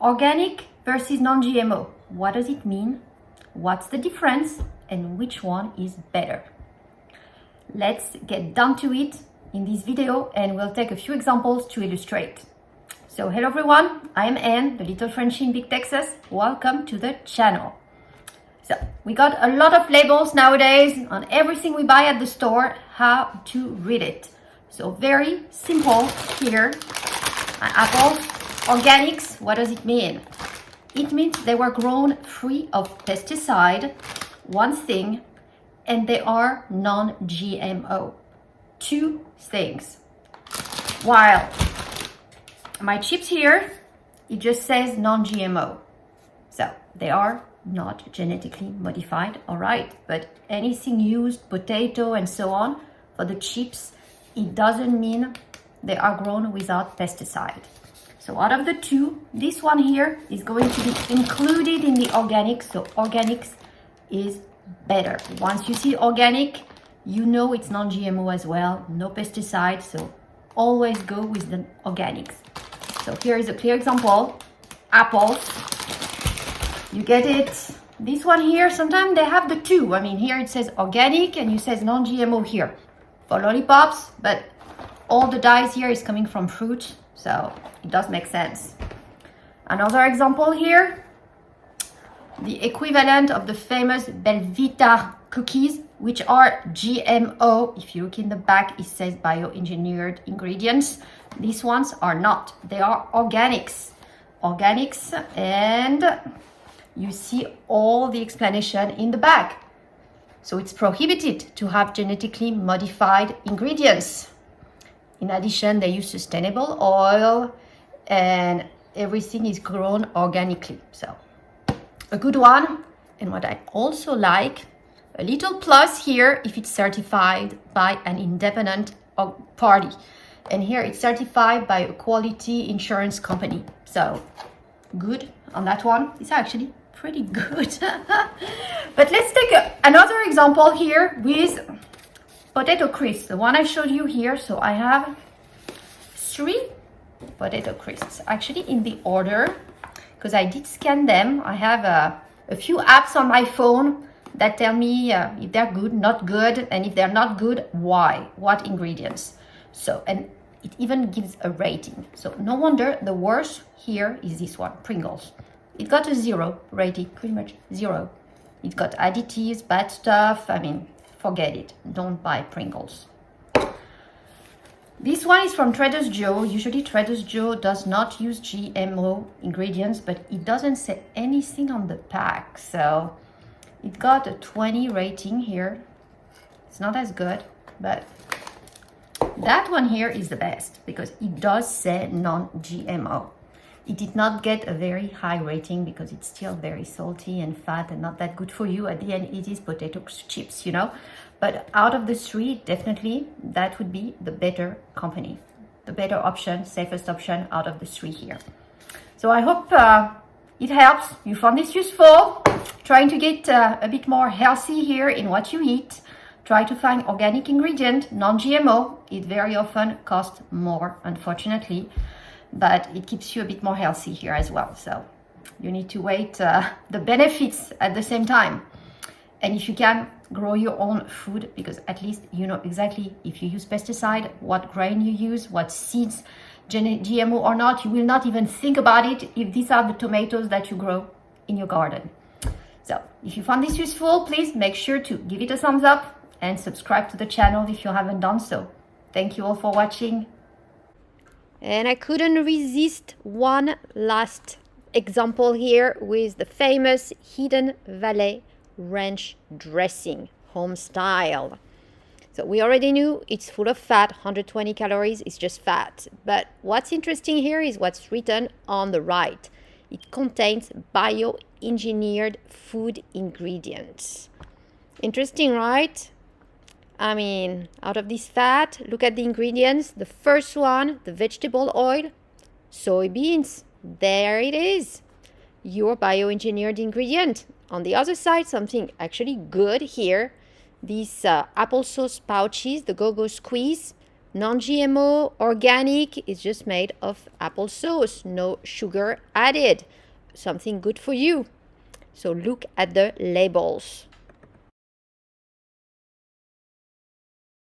Organic versus non-GMO. What does it mean? What's the difference? And which one is better? Let's get down to it in this video and we'll take a few examples to illustrate. So hello everyone, I am Anne, the little Frenchie in Big Texas. Welcome to the channel. So we got a lot of labels nowadays on everything we buy at the store, how to read it. So very simple here. Apples, organics, what does it mean? It means they were grown free of pesticide, one thing, and they are non-GMO, two things. While my chips here, it just says non-GMO. So they are not genetically modified, all right? But anything used, potato and so on, for the chips, it doesn't mean they are grown without pesticide. So out of the two, this one here is going to be included in the organics. So organics is better. Once you see organic, you know it's non-GMO as well, no pesticide. So always go with the organics. So here is a clear example. Apples, you get it. This one here, sometimes they have the two. I mean, here it says organic and you says non-GMO here for lollipops, but all the dyes here is coming from fruit, so it does make sense. Another example here, the equivalent of the famous Belvita cookies, which are GMO. If you look in the back, it says bioengineered ingredients. These ones are not. They are organics. Organics, and you see all the explanation in the back. So it's prohibited to have genetically modified ingredients. In addition, they use sustainable oil and everything is grown organically. So a good one. And what I also like, a little plus here if it's certified by an independent party. And here it's certified by a quality insurance company. So good on that one. It's actually pretty good. But let's take another example here with potato crisps, the one I showed you here. So I have 3 potato crisps actually in the order because I did scan them. I have a few apps on my phone that tell me if they're good, not good, and if they're not good, why, what ingredients. So, and it even gives a rating. So no wonder the worst here is this one, Pringles. It got a 0 rating, pretty much 0. It got additives, bad stuff. I mean, forget it. Don't buy Pringles. This one is from Trader Joe. Usually Trader Joe does not use GMO ingredients, but it doesn't say anything on the pack. So it got a 20 rating here. It's not as good, but that one here is the best because it does say non-GMO. It did not get a very high rating because it's still very salty and fat and not that good for you. At the end, it is potato chips, you know. But out of the 3, definitely that would be the better company, the better option, safest option out of the 3 here. So I hope it helps. You found this useful. Trying to get a bit more healthy here in what you eat. Try to find organic ingredient, non-GMO. It very often costs more, unfortunately, but it keeps you a bit more healthy here as well. So you need to weigh the benefits at the same time. And if you can, grow your own food because at least you know exactly if you use pesticide, what grain you use, what seeds, GMO or not. You will not even think about it if these are the tomatoes that you grow in your garden. So if you found this useful, please make sure to give it a thumbs up and subscribe to the channel if you haven't done so. Thank you all for watching. And I couldn't resist one last example here with the famous Hidden Valley ranch dressing, home style. So we already knew it's full of fat, 120 calories, it's just fat. But what's interesting here is what's written on the right. It contains bioengineered food ingredients. Interesting, right? I mean, out of this fat, look at the ingredients. The first one, the vegetable oil, soybeans. There it is. Your bioengineered ingredient. On the other side, something actually good here. These applesauce pouches, the Go-Go Squeeze, Non-GMO organic is just made of applesauce, no sugar added. Something good for you. So look at the labels.